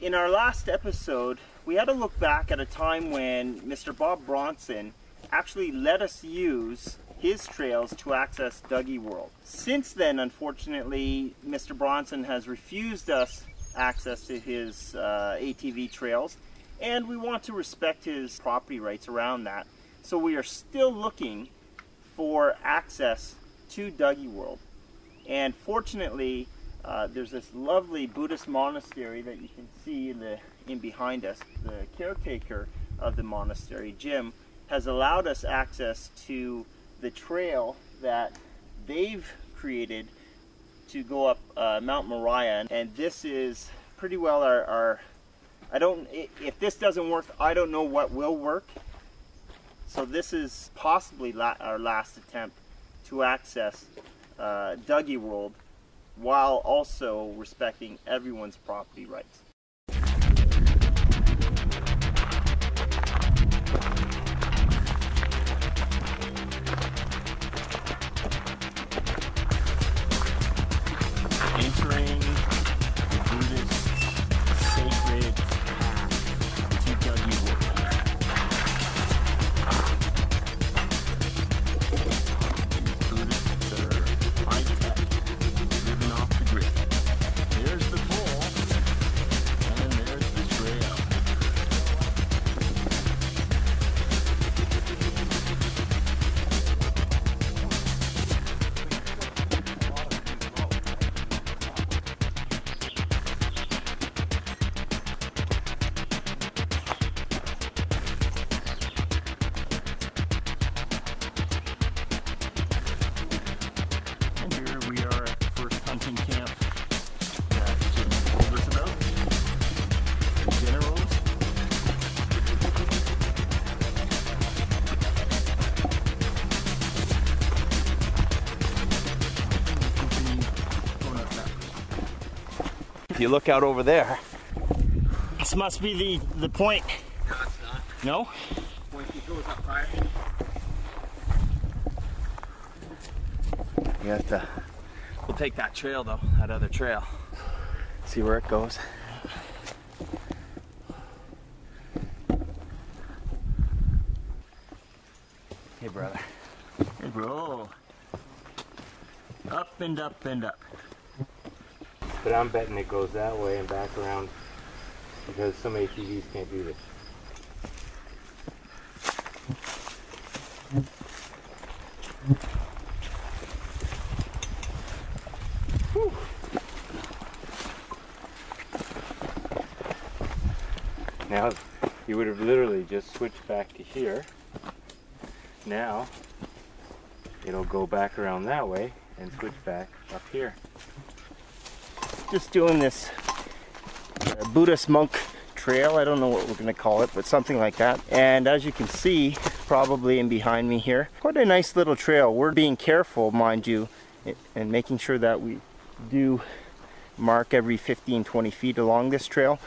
In our last episode, we had to look back at a time when Mr. Bob Bronson actually let us use his trails to access Dougie World. Since then, unfortunately, Mr. Bronson has refused us access to his ATV trails, and we want to respect his property rights around that. So we are still looking for access to Dougie World. And fortunately, there's this lovely Buddhist monastery that you can see in behind us. The caretaker of the monastery, Jim, has allowed us access to the trail that they've created to go up Mount Moriah. And this is pretty well our if this doesn't work, I don't know what will work. So this is possibly our last attempt to access Dougie World while also respecting everyone's property rights. Entering the Buddhist sacred path to Dougie World. Buddhists are high-tech, living off the grid. There's the pole, and there's the trail. If you look out over there, this must be the point. No, it's not. No? The point that goes up higher. You have to. We'll take that trail though, that other trail. See where it goes. Hey brother. Hey bro. Up and up and up. But I'm betting it goes that way and back around because some ATVs can't do this. Whew. Now you would have literally just switched back to here. Now it'll go back around that way and switch back up here. Just doing this Buddhist monk trail. I don't know what we're going to call it, but something like that. And as you can see, probably in behind me here, quite a nice little trail. We're being careful, mind you, and making sure that we do mark every 15-20 feet along this trail.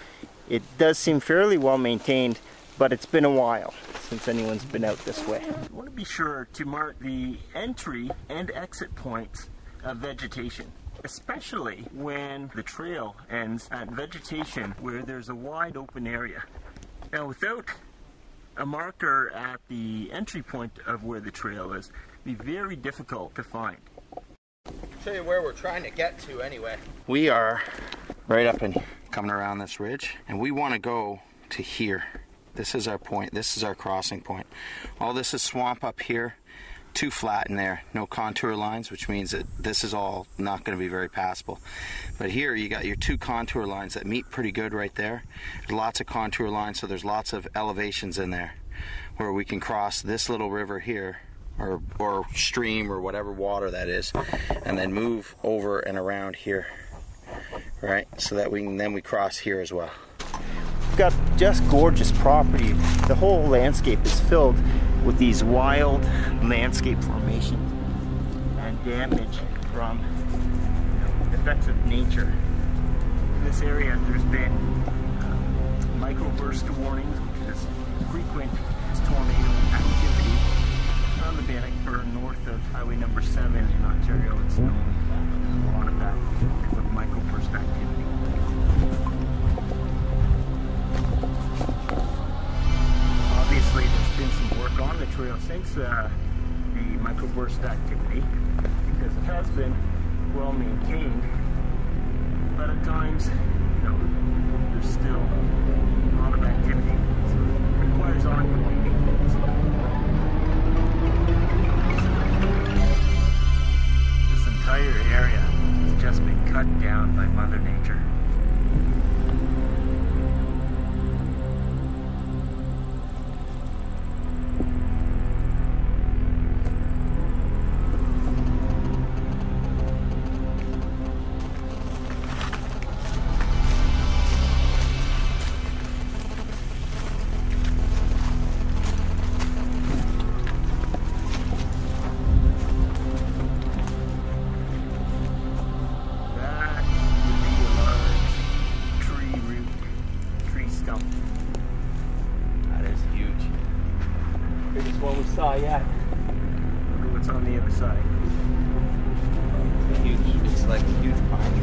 It does seem fairly well maintained, but it's been a while since anyone's been out this way. I want to be sure to mark the entry and exit points of vegetation, especially when the trail ends at vegetation where there's a wide open area. Now without a marker at the entry point of where the trail is, it'd be very difficult to find. I'll show you where we're trying to get to anyway. We are right up and coming around this ridge, and we want to go to here. This is our point. This is our crossing point. All this is swamp up here. Too flat in there, no contour lines, which means that this is all not going to be very passable. But here you got your two contour lines that meet pretty good right there. There's lots of contour lines, so there's lots of elevations in there where we can cross this little river here, or stream, or whatever water that is, and then move over and around here, right? So that we cross here as well. We've got just gorgeous property. The whole landscape is filled with these wild landscape formations and damage from effects of nature. In this area there's been microburst warnings, which is frequent tornado activity on the Bannockburn north of Highway number 7 in Ontario. It's known a lot of that with microburst activity. since the microburst activity, because it has been well maintained, but at times, you know, there's still a lot of activity, so it requires ongoing maintenance. This entire area has just been cut down by Mother Nature. Yeah. Wonder what's on the other side. Huge. It's like a huge pine.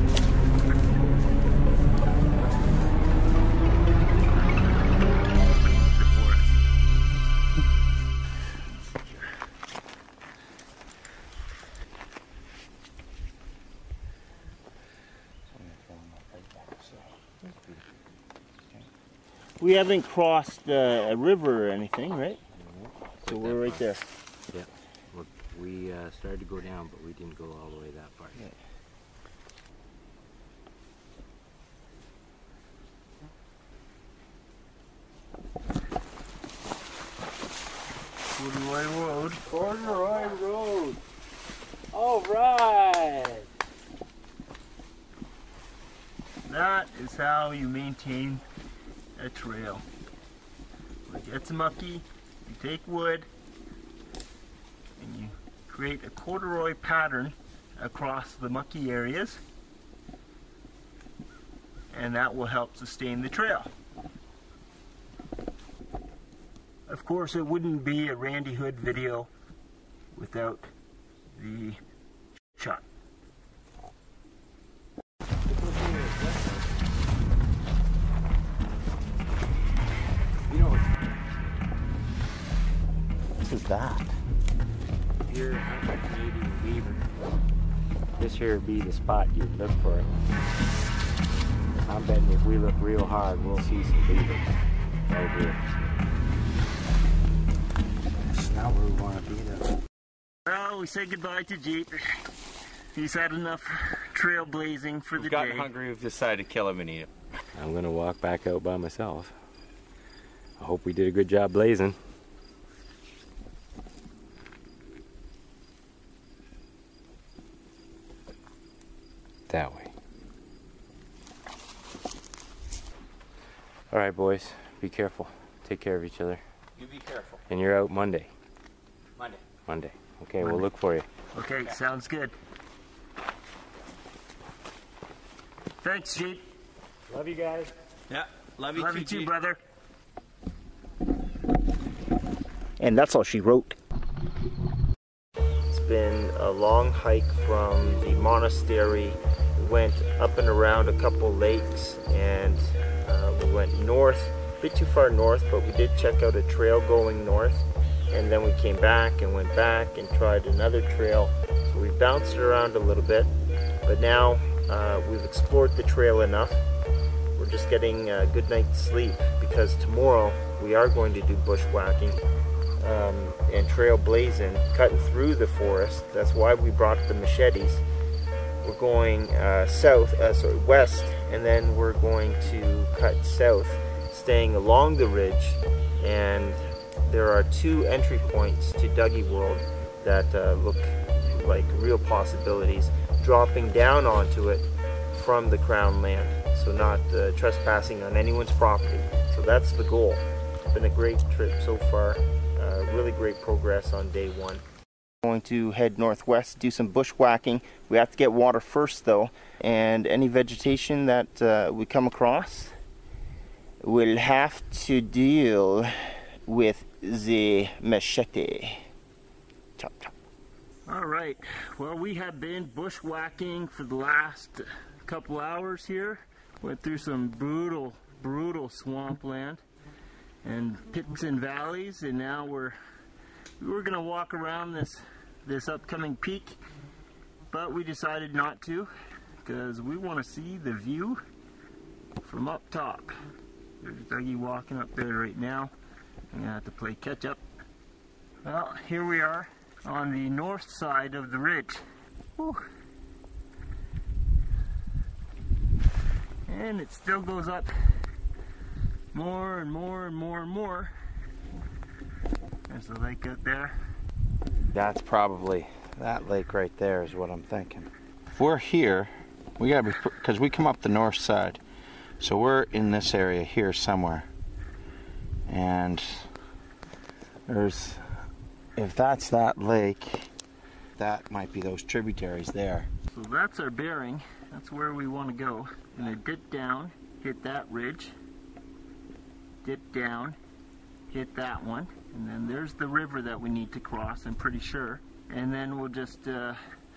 We haven't crossed a river or anything, right? So we're right there. Yeah. Well, we started to go down, but we didn't go all the way that far. Yeah. Corduroy Road. Corduroy Road. All right. That is how you maintain a trail. When it gets mucky, you take wood and you create a corduroy pattern across the mucky areas, and that will help sustain the trail. Of course, it wouldn't be a Randy Hood video without the shot. You know, What is that? here I'm a Canadian beaver. This here would be the spot you'd look for it. I'm betting if we look real hard, we'll see some beaver right here. It's not where we want to be though. Well, we say goodbye to Jeep. He's had enough trailblazing for the We've gotten day. hungry. We've decided to kill him and eat him. I'm gonna walk back out by myself. I hope we did a good job blazing. That way. All right, boys, be careful. Take care of each other. You be careful. And you're out Monday. Monday. Monday. Okay, we'll look for you. Okay, sounds good. Thanks, Jeep. Love you guys. Yeah. Love you Love too, you too, G. brother. And that's all she wrote. It's been a long hike from the monastery. We went up and around a couple lakes, and we went north, a bit too far north, but we did check out a trail going north. And then we came back and went back and tried another trail. So we bounced it around a little bit, but now we've explored the trail enough. We're just getting a good night's sleep, because tomorrow we are going to do bushwhacking and trailblazing, cutting through the forest. That's why we brought the machetes. We're going west, and then we're going to cut south, staying along the ridge. And there are two entry points to Dougie World that look like real possibilities, dropping down onto it from the Crown land, so not trespassing on anyone's property. So that's the goal. It's been a great trip so far, really great progress on day one. Going to head northwest, do some bushwhacking. We have to get water first though, and any vegetation that we come across, we'll have to deal with the machete. Chop, chop. All right, well, we have been bushwhacking for the last couple hours here. Went through some brutal swampland and pits and valleys, and now we're We were gonna walk around this upcoming peak, but we decided not to because we want to see the view from up top. There's Dougie walking up there right now. I'm gonna have to play catch up. Well, here we are on the north side of the ridge. Whew. And it still goes up more and more and more and more. There's the lake out there. That's probably, that lake right there is what I'm thinking. If we're here, we gotta be, because we come up the north side. So we're in this area here somewhere. And there's, if that's that lake, that might be those tributaries there. So that's our bearing. That's where we want to go. And then dip down, hit that ridge. Dip down, hit that one. And then there's the river that we need to cross, I'm pretty sure. And then we'll just,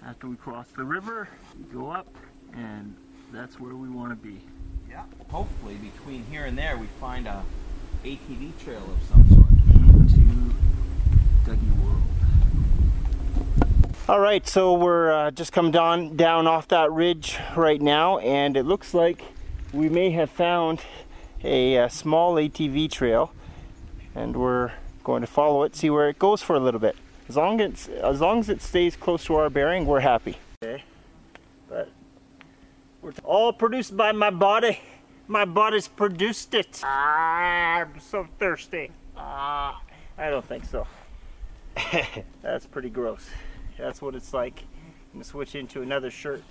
after we cross the river, go up, and that's where we want to be. Yeah, hopefully between here and there we find a ATV trail of some sort. Into Dougie World. All right, so we're just come down off that ridge right now, and it looks like we may have found a small ATV trail, and we're going to follow it, see where it goes for a little bit. As long as it stays close to our bearing, we're happy. Okay, but we're all produced by my body. My body's produced it. I'm so thirsty. I don't think so. That's pretty gross. That's what it's like. I'm gonna switch into another shirt.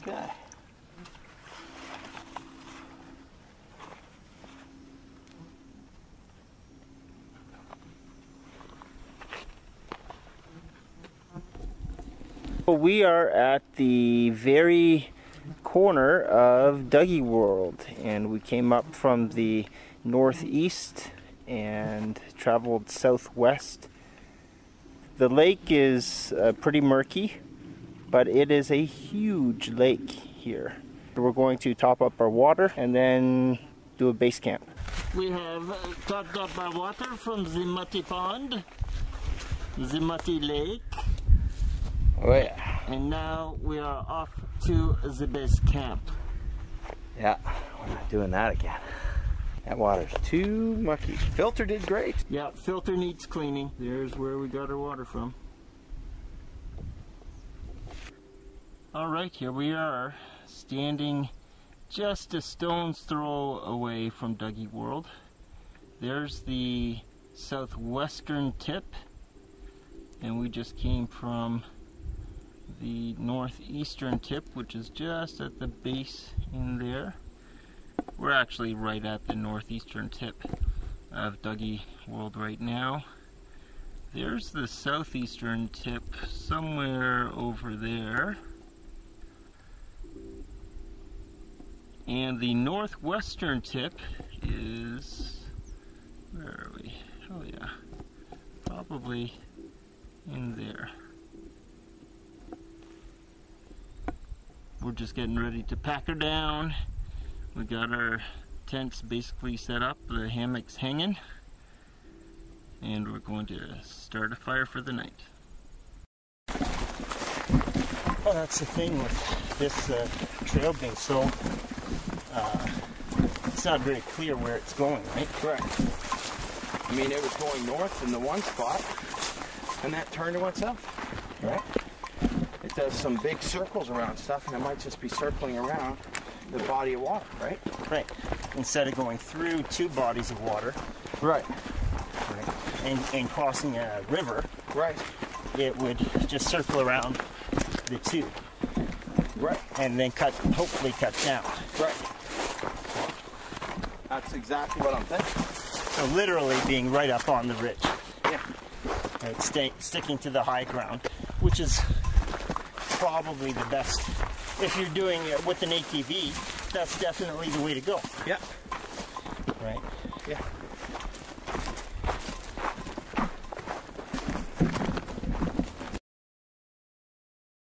Okay. We are at the very corner of Dougie World, and we came up from the northeast and traveled southwest. The lake is pretty murky, but it is a huge lake here. We're going to top up our water and then do a base camp. We have topped up our water from the Muddy Pond, the Muddy Lake. Oh yeah. And now we are off to the base camp. Yeah, we're not doing that again. That water's too mucky. Filter did great. Yeah, filter needs cleaning. There's where we got our water from. All right, here we are, standing just a stone's throw away from Dougie World. There's the southwestern tip, and we just came from the northeastern tip, which is just at the base in there. We're actually right at the northeastern tip of Dougie World right now. There's the southeastern tip somewhere over there. And the northwestern tip is, where are we? Oh yeah, probably in there. We're just getting ready to pack her down. We got our tents basically set up, the hammocks hanging, and we're going to start a fire for the night. Well, that's the thing with this trail being so, it's not very clear where it's going, right? Correct. I mean, it was going north in the one spot, and that turned and went south, right? It does some big circles around stuff, and it might just be circling around the body of water, right? Right. Instead of going through two bodies of water. Right. And crossing a river. Right. It would just circle around the two. Right. And then hopefully cut down. Right. That's exactly what I'm thinking. So literally being right up on the ridge. Yeah. Right, sticking to the high ground, which is probably the best. If you're doing it with an ATV, that's definitely the way to go. Yeah. Right.